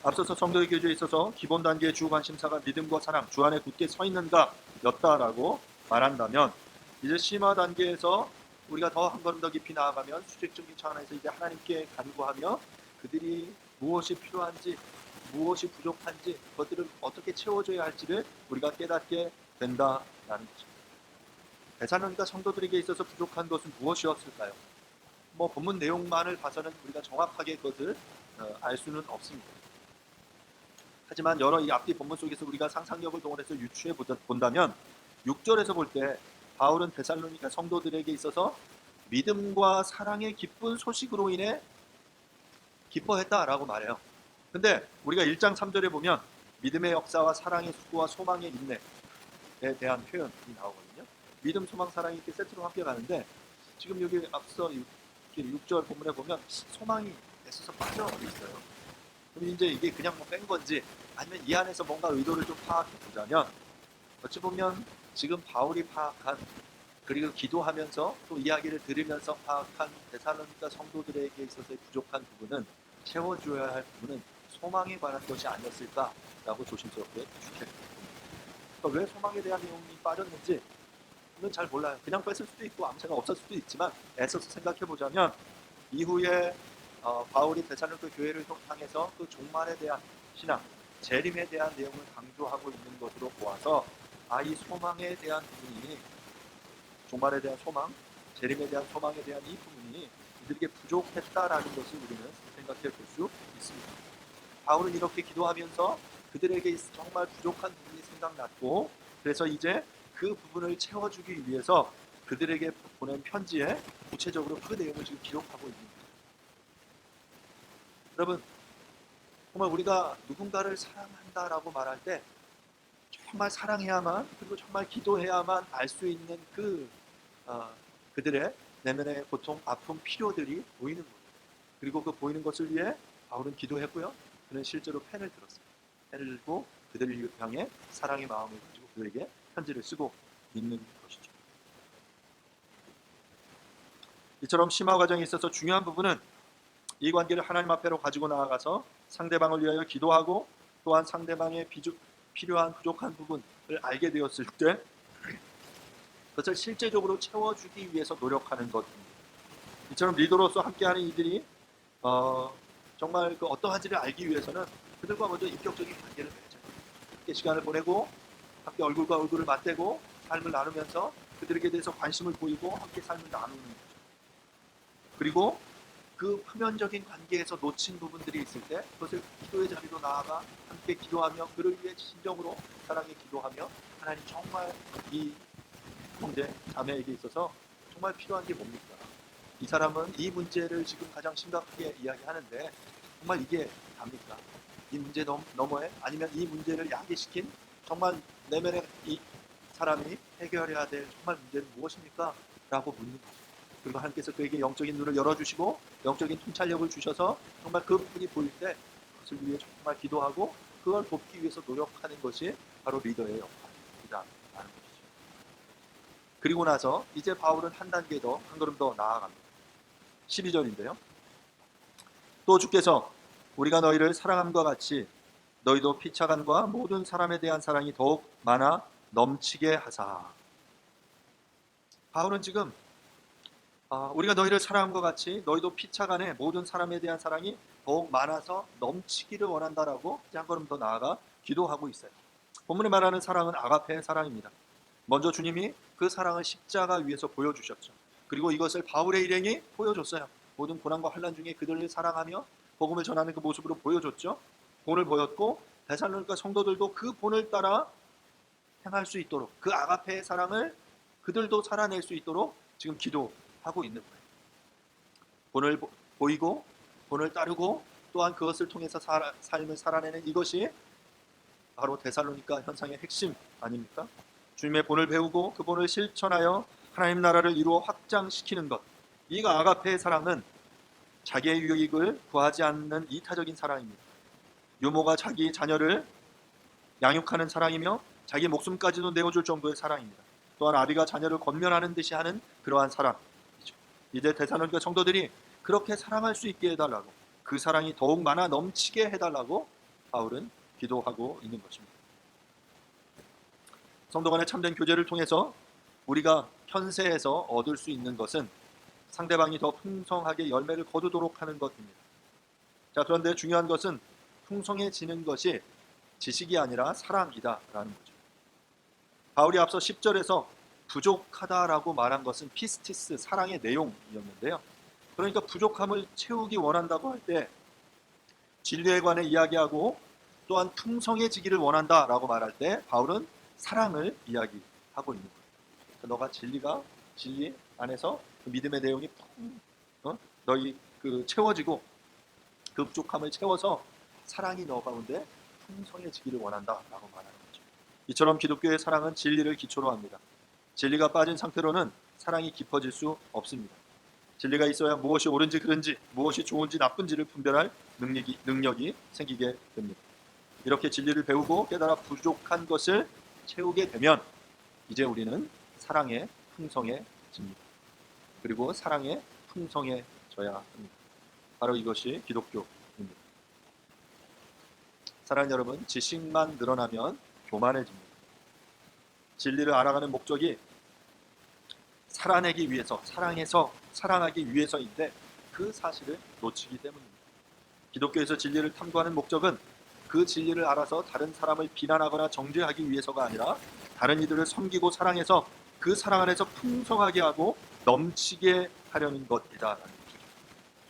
B: 앞서서 성도의 교제에 있어서 기본 단계의 주 관심사가 믿음과 사랑, 주 안에 굳게 서 있는가 였다라고 말한다면, 이제 심화 단계에서 우리가 더 한 걸음 더 깊이 나아가면 수직적인 차원에서 이제 하나님께 간구하며 그들이 무엇이 필요한지, 무엇이 부족한지, 그것들을 어떻게 채워줘야 할지를 우리가 깨닫게 된다라는 것입니다. 데살로니가 성도들에게 있어서 부족한 것은 무엇이었을까요? 뭐 본문 내용만을 봐서는 우리가 정확하게 그것을 알 수는 없습니다. 하지만 여러 이 앞뒤 본문 속에서 우리가 상상력을 동원해서 유추해 본다면 6절에서 볼 때 바울은 데살로니가 성도들에게 있어서 믿음과 사랑의 기쁜 소식으로 인해 기뻐했다라고 말해요. 근데 우리가 1장 3절에 보면 믿음의 역사와 사랑의 수고와 소망의 인내에 대한 표현이 나오거든요. 믿음, 소망, 사랑이 이렇게 세트로 함께 가는데, 지금 여기 앞서 6절 본문에 보면 소망이 애써서 빠져 있어요. 그럼 이제 이게 그냥 뭐 뺀 건지, 아니면 이 안에서 뭔가 의도를 좀 파악해 보자면, 어찌 보면 지금 바울이 파악한, 그리고 기도하면서 또 이야기를 들으면서 파악한 데살로니가 성도들에게 있어서의 부족한 부분은, 채워줘야 할 부분은 소망에 관한 것이 아니었을까라고 조심스럽게 추측합니다. 그러니까 왜 소망에 대한 내용이 빠졌는지 는 잘 몰라요. 그냥 뺐을 수도 있고 아무 생각 없을 수도 있지만, 애써서 생각해 보자면 이후에 바울이 데살로니가 교회를 향해서 그 종말에 대한 신앙, 재림에 대한 내용을 강조하고 있는 것으로 보아서, 이 소망에 대한 부분이, 종말에 대한 소망, 재림에 대한 소망에 대한 이 부분이 이들에게 부족했다라는 것을 우리는 생각해 볼 수 있습니다. 바울은 이렇게 기도하면서 그들에게 정말 부족한 부분이 생각났고, 그래서 이제 그 부분을 채워주기 위해서 그들에게 보낸 편지에 구체적으로 그 내용을 지금 기록하고 있는 거예요. 여러분, 정말 우리가 누군가를 사랑한다라고 말할 때 정말 사랑해야만, 그리고 정말 기도해야만 알 수 있는 그들의 내면의 고통, 아픔, 필요들이 보이는 거예요. 그리고 그 보이는 것을 위해 바울은 기도했고요. 그는 실제로 펜을 들었어요. 펜을 들고 그들을 향해 사랑의 마음을 가지고 그들에게 편지를 쓰고 있는 것이죠. 이처럼 심화 과정에 있어서 중요한 부분은 이 관계를 하나님 앞에로 가지고 나아가서 상대방을 위하여 기도하고, 또한 상대방의 필요한 부족한 부분을 알게 되었을 때 그것을 실제적으로 채워주기 위해서 노력하는 것입니다. 이처럼 리더로서 함께하는 이들이 정말 그 어떠한지를 알기 위해서는 그들과 먼저 인격적인 관계를 맺어요. 함께 시간을 보내고, 함께 얼굴과 얼굴을 맞대고 삶을 나누면서 그들에게 대해서 관심을 보이고 함께 삶을 나누는 거죠. 그리고 그 표면적인 관계에서 놓친 부분들이 있을 때 그것을 기도의 자리로 나아가 함께 기도하며 그를 위해 진정으로 사랑에 기도하며, 하나님 정말 이 형제 자매에게 있어서 정말 필요한 게 뭡니까? 이 사람은 이 문제를 지금 가장 심각하게 이야기하는데 정말 이게 답니까? 이 문제 너머에, 아니면 이 문제를 야기시킨 정말 내면의 이 사람이 해결해야 될 정말 문제는 무엇입니까? 라고 묻는 거죠. 그리고 하나님께서 그에게 영적인 눈을 열어주시고 영적인 통찰력을 주셔서 정말 그 부분이 보일 때 그것을 위해 정말 기도하고 그걸 돕기 위해서 노력하는 것이 바로 리더의 역할이다라는 것이죠. 그리고 나서 이제 바울은 한 단계 더, 한 걸음 더 나아갑니다. 12절인데요. 또 주께서 우리가 너희를 사랑함과 같이 너희도 피차간과 모든 사람에 대한 사랑이 더욱 많아 넘치게 하사. 바울은 지금 우리가 너희를 사랑함과 같이 너희도 피차간에 모든 사람에 대한 사랑이 더욱 많아서 넘치기를 원한다라고 한 걸음 더 나아가 기도하고 있어요. 본문에 말하는 사랑은 아가페의 사랑입니다. 먼저 주님이 그 사랑을 십자가 위에서 보여주셨죠. 그리고 이것을 바울의 일행이 보여줬어요. 모든 고난과 환난 중에 그들을 사랑하며 복음을 전하는 그 모습으로 보여줬죠. 본을 보였고 데살로니가 성도들도 그 본을 따라 행할 수 있도록, 그 아가페의 사랑을 그들도 살아낼 수 있도록 지금 기도하고 있는 거예요. 본을 보이고 본을 따르고 또한 그것을 통해서 삶을 살아내는 이것이 바로 데살로니가 현상의 핵심 아닙니까? 주님의 본을 배우고 그 본을 실천하여 하나님 나라를 이루어 확장시키는 것. 이가 아가페의 사랑은 자기의 유익을 구하지 않는 이타적인 사랑입니다. 유모가 자기 자녀를 양육하는 사랑이며 자기 목숨까지도 내어줄 정도의 사랑입니다. 또한 아비가 자녀를 권면하는 듯이 하는 그러한 사랑이죠. 이제 데살로니가 성도들이 그렇게 사랑할 수 있게 해달라고, 그 사랑이 더욱 많아 넘치게 해달라고 바울은 기도하고 있는 것입니다. 성도 간의 참된 교제를 통해서 우리가 현세에서 얻을 수 있는 것은 상대방이 더 풍성하게 열매를 거두도록 하는 것입니다. 자, 그런데 중요한 것은 풍성해지는 것이 지식이 아니라 사랑이다라는 거죠. 바울이 앞서 10절에서 부족하다라고 말한 것은 피스티스, 사랑의 내용이었는데요. 그러니까 부족함을 채우기 원한다고 할 때 진리에 관해 이야기하고 또한 풍성해지기를 원한다라고 말할 때 바울은 사랑을 이야기하고 있는 거예요. 너가 진리 안에서 그 믿음의 내용이 너희 채워지고 그 부족함을 채워서 사랑이 너 가운데 풍성해지기를 원한다라고 말하는 거죠. 이처럼 기독교의 사랑은 진리를 기초로 합니다. 진리가 빠진 상태로는 사랑이 깊어질 수 없습니다. 진리가 있어야 무엇이 옳은지 그른지, 무엇이 좋은지 나쁜지를 분별할 능력이 생기게 됩니다. 이렇게 진리를 배우고 깨달아 부족한 것을 채우게 되면 이제 우리는 사랑에 풍성해집니다. 그리고 사랑에 풍성해져야 합니다. 바로 이것이 기독교입니다. 사랑하는 여러분, 지식만 늘어나면 교만해집니다. 진리를 알아가는 목적이 살아내기 위해서, 사랑하기 위해서인데 그 사실을 놓치기 때문입니다. 기독교에서 진리를 탐구하는 목적은 그 진리를 알아서 다른 사람을 비난하거나 정죄하기 위해서가 아니라 다른 이들을 섬기고 사랑해서 그 사랑 안에서 풍성하게 하고 넘치게 하려는 것이다.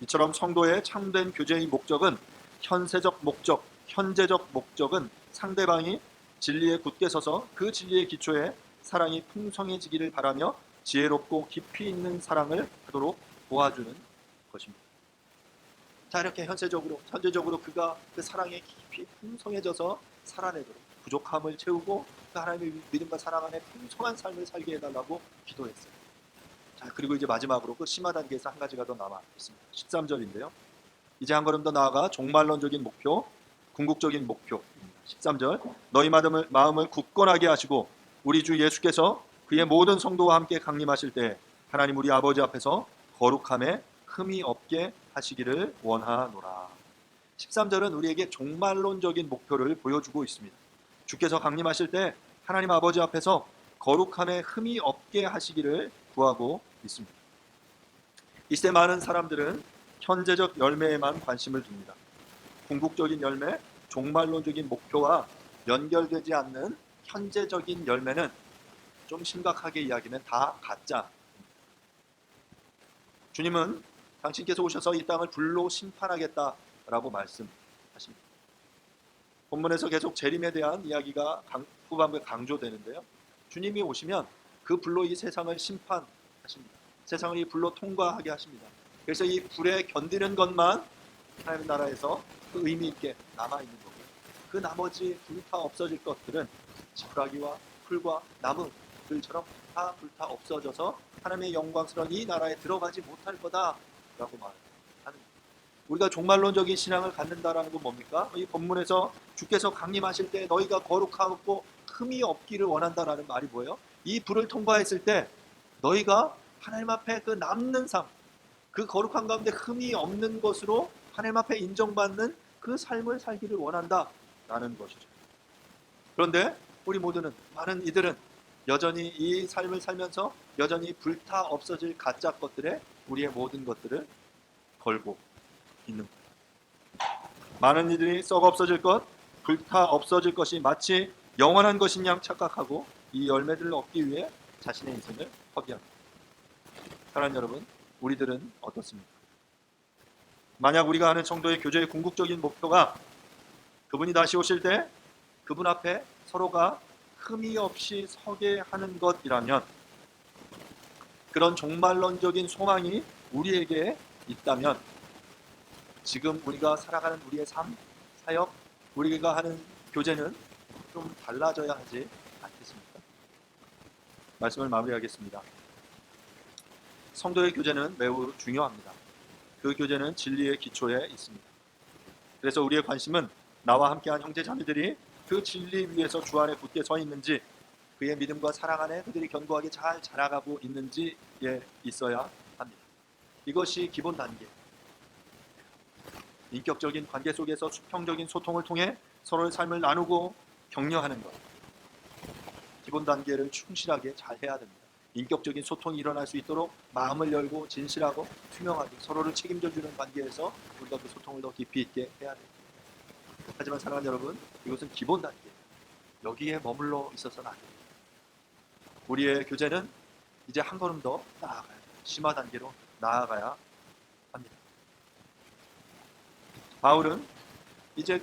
B: 이처럼 성도의 참된 교제의 목적은 현재적 목적은 상대방이 진리에 굳게 서서 그 진리의 기초에 사랑이 풍성해지기를 바라며 지혜롭고 깊이 있는 사랑을 하도록 도와주는 것입니다. 자, 이렇게 현재적으로 그가 그 사랑에 깊이 풍성해져서 살아내도록 부족함을 채우고 그 하나님의 믿음과 사랑 안에 풍성한 삶을 살게 해달라고 기도했어요. 자, 그리고 이제 마지막으로 그 심화 단계에서 한 가지가 더 남아 있습니다. 13절인데요. 이제 한 걸음 더 나아가 종말론적인 목표, 궁극적인 목표. 13절, 너희 마음을 굳건하게 하시고 우리 주 예수께서 그의 모든 성도와 함께 강림하실 때 하나님 우리 아버지 앞에서 거룩함에 흠이 없게 하시기를 원하노라. 13절은 우리에게 종말론적인 목표를 보여주고 있습니다. 주께서 강림하실 때 하나님 아버지 앞에서 거룩함에 흠이 없게 하시기를 구하고 있습니다. 이때 많은 사람들은 현재적 열매에만 관심을 둡니다. 궁극적인 열매, 종말론적인 목표와 연결되지 않는 현재적인 열매는 좀 심각하게 이야기하면 다 가짜. 주님은 당신께서 오셔서 이 땅을 불로 심판하겠다라고 말씀하십니다. 본문에서 계속 재림에 대한 이야기가 후반부에 강조되는데요. 주님이 오시면 그 불로 이 세상을 심판하십니다. 세상을 이 불로 통과하게 하십니다. 그래서 이 불에 견디는 것만 하나님 나라에서 그 의미 있게 남아있는 거고요. 그 나머지 불타 없어질 것들은 지푸라기와 풀과 나무들처럼 다 불타 없어져서 하나님의 영광스러운 이 나라에 들어가지 못할 거다라고 말하는 거예요. 우리가 종말론적인 신앙을 갖는다라는 건 뭡니까? 이 본문에서 주께서 강림하실 때 너희가 거룩하고 흠이 없기를 원한다라는 말이 뭐예요? 이 불을 통과했을 때 너희가 하나님 앞에 그 남는 삶, 그 거룩한 가운데 흠이 없는 것으로 하나님 앞에 인정받는 그 삶을 살기를 원한다라는 것이죠. 그런데 우리 모두는, 많은 이들은 여전히 이 삶을 살면서 여전히 불타 없어질 가짜 것들에 우리의 모든 것들을 걸고 있는 거예요. 많은 이들이 썩어 없어질 것, 불타 없어질 것이 마치 영원한 것인 양 착각하고 이 열매들을 얻기 위해 자신의 인생을 허비합니다. 사랑하는 여러분, 우리들은 어떻습니까? 만약 우리가 하는 성도의 교제의 궁극적인 목표가 그분이 다시 오실 때 그분 앞에 서로가 흠이 없이 서게 하는 것이라면, 그런 종말론적인 소망이 우리에게 있다면, 지금 우리가 살아가는 우리의 삶, 사역, 우리가 하는 교제는 좀 달라져야 하지 않겠습니까? 말씀을 마무리하겠습니다. 성도의 교제는 매우 중요합니다. 그 교제는 진리의 기초에 있습니다. 그래서 우리의 관심은 나와 함께한 형제 자매들이 그 진리 위에서 주 안에 굳게 서 있는지, 그의 믿음과 사랑 안에 그들이 견고하게 잘 자라가고 있는지에 있어야 합니다. 이것이 기본 단계. 인격적인 관계 속에서 수평적인 소통을 통해 서로의 삶을 나누고 격려하는 것, 기본 단계를 충실하게 잘 해야 됩니다. 인격적인 소통이 일어날 수 있도록 마음을 열고 진실하고 투명하게 서로를 책임져주는 관계에서 우리가 그 소통을 더 깊이 있게 해야 됩니다. 하지만 사랑하는 여러분, 이것은 기본 단계예요. 여기에 머물러 있어서는 안 됩니다. 우리의 교제는 이제 한 걸음 더 나아가야 돼요. 심화 단계로 나아가야 합니다. 바울은 이제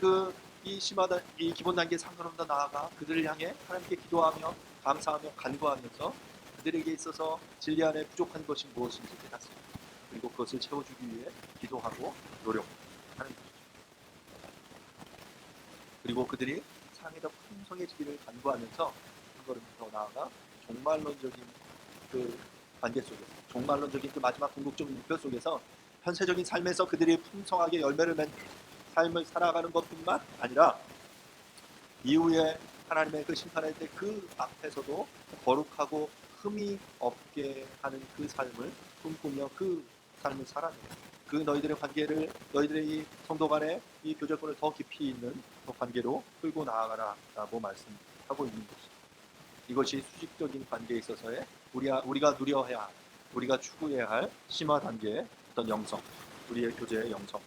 B: 이 기본 단계에서 한 걸음 더 나아가 그들을 향해 하나님께 기도하며 감사하며 간구하면서 그들에게 있어서 진리 안에 부족한 것이 무엇인지 깨닫습니다. 그리고 그것을 채워주기 위해 기도하고 노력하는 것이죠. 그리고 그들이 사랑이 더 풍성해지기를 간구하면서 한 걸음 더 나아가 종말론적인 그 관계 속에서, 종말론적인 그 마지막 궁극적인 목표 속에서 현세적인 삶에서 그들이 풍성하게 열매를 맺는 삶을 살아가는 것뿐만 아니라 이후에 하나님의 그 심판할 때 그 앞에서도 거룩하고 흠이 없게 하는 그 삶을 꿈꾸며 그 삶을 살아내는, 그 너희들의 관계를, 너희들의 이 성도 간의 이 교제권을 더 깊이 있는 그 관계로 끌고 나아가라라고 말씀하고 있는 것입니다. 이것이 수직적인 관계에 있어서의 우리가 누려야 할, 우리가 추구해야 할 심화 단계의 어떤 영성, 우리의 교제의 영성.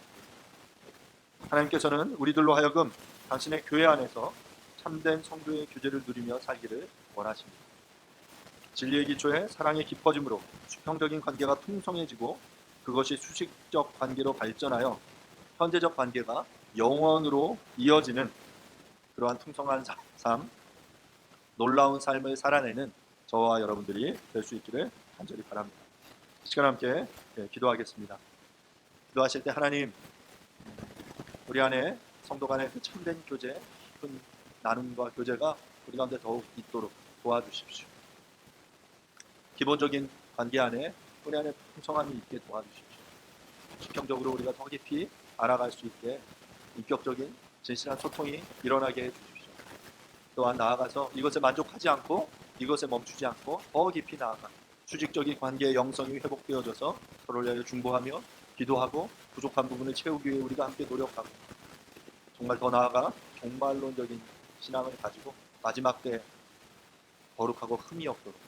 B: 하나님께서는 우리들로 하여금 당신의 교회 안에서 참된 성도의 교제를 누리며 살기를 원하십니다. 진리의 기초에 사랑이 깊어짐으로 수평적인 관계가 풍성해지고 그것이 수직적 관계로 발전하여 현재적 관계가 영원으로 이어지는 그러한 풍성한 삶, 놀라운 삶을 살아내는 저와 여러분들이 될 수 있기를 간절히 바랍니다. 시간 함께 기도하겠습니다. 기도하실 때 하나님, 우리 안에 성도 간의 그 참된 교제, 깊은 나눔과 교제가 우리 가운데 더욱 있도록 도와주십시오. 기본적인 관계 안에 우리 안에 풍성함이 있게 도와주십시오. 수평적으로 우리가 더 깊이 알아갈 수 있게 인격적인 진실한 소통이 일어나게 해주십시오. 또한 나아가서 이것에 만족하지 않고 이것에 멈추지 않고 더 깊이 나아가 수직적인 관계의 영성이 회복되어져서 서로를 위하여 중보하며 기도하고 부족한 부분을 채우기 위해 우리가 함께 노력하고 정말 더 나아가 종말론적인 신앙을 가지고 마지막 때 거룩하고 흠이 없도록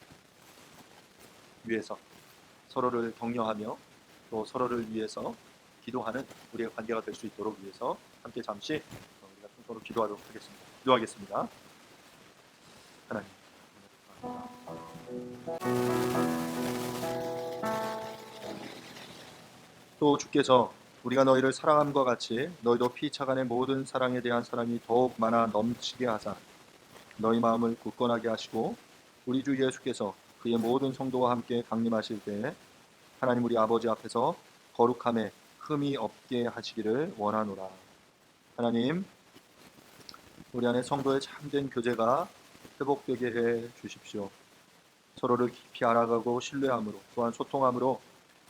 B: 위해서 서로를 격려하며 또 서로를 위해서 기도하는 우리의 관계가 될 수 있도록 위해서 함께 잠시 우리가 서로 기도하도록 하겠습니다. 기도하겠습니다. 하나님, 또 주께서 우리가 너희를 사랑함과 같이 너희도 피차간의 모든 사랑에 대한 사랑이 더욱 많아 넘치게 하사 너희 마음을 굳건하게 하시고 우리 주 예수께서 그의 모든 성도와 함께 강림하실 때에 하나님 우리 아버지 앞에서 거룩함에 흠이 없게 하시기를 원하노라. 하나님, 우리 안에 성도의 참된 교제가 회복되게 해 주십시오. 서로를 깊이 알아가고 신뢰함으로, 또한 소통함으로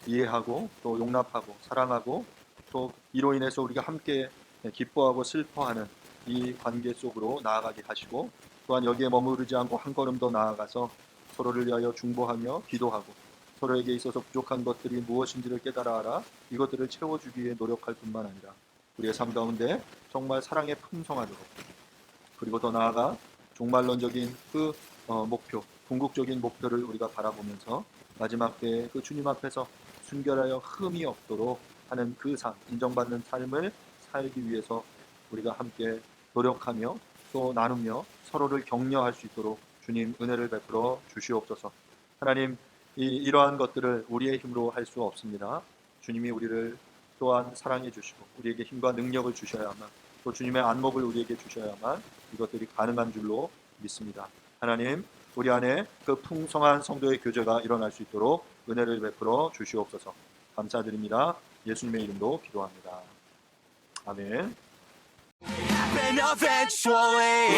B: 이해하고 또 용납하고 사랑하고 또 이로 인해서 우리가 함께 기뻐하고 슬퍼하는 이 관계 속으로 나아가게 하시고, 또한 여기에 머무르지 않고 한 걸음 더 나아가서 서로를 위하여 중보하며 기도하고 서로에게 있어서 부족한 것들이 무엇인지를 깨달아 알아 이것들을 채워주기 위해 노력할 뿐만 아니라 우리의 삶 가운데 정말 사랑에 풍성하도록, 그리고 더 나아가 종말론적인 그 목표, 궁극적인 목표를 우리가 바라보면서 마지막 때에 그 주님 앞에서 순결하여 흠이 없도록 하는 그 삶, 인정받는 삶을 살기 위해서 우리가 함께 노력하며 또 나누며 서로를 격려할 수 있도록 주님 은혜를 베풀어 주시옵소서. 하나님, 이러한 것들을 우리의 힘으로 할 수 없습니다. 주님이 우리를 또한 사랑해 주시고 우리에게 힘과 능력을 주셔야만, 또 주님의 안목을 우리에게 주셔야만 이것들이 가능한 줄로 믿습니다. 하나님, 우리 안에 그 풍성한 성도의 교제가 일어날 수 있도록 은혜를 베풀어 주시옵소서. 감사드립니다. 예수님의 이름으로 기도합니다. 아멘.
A: Happen eventually.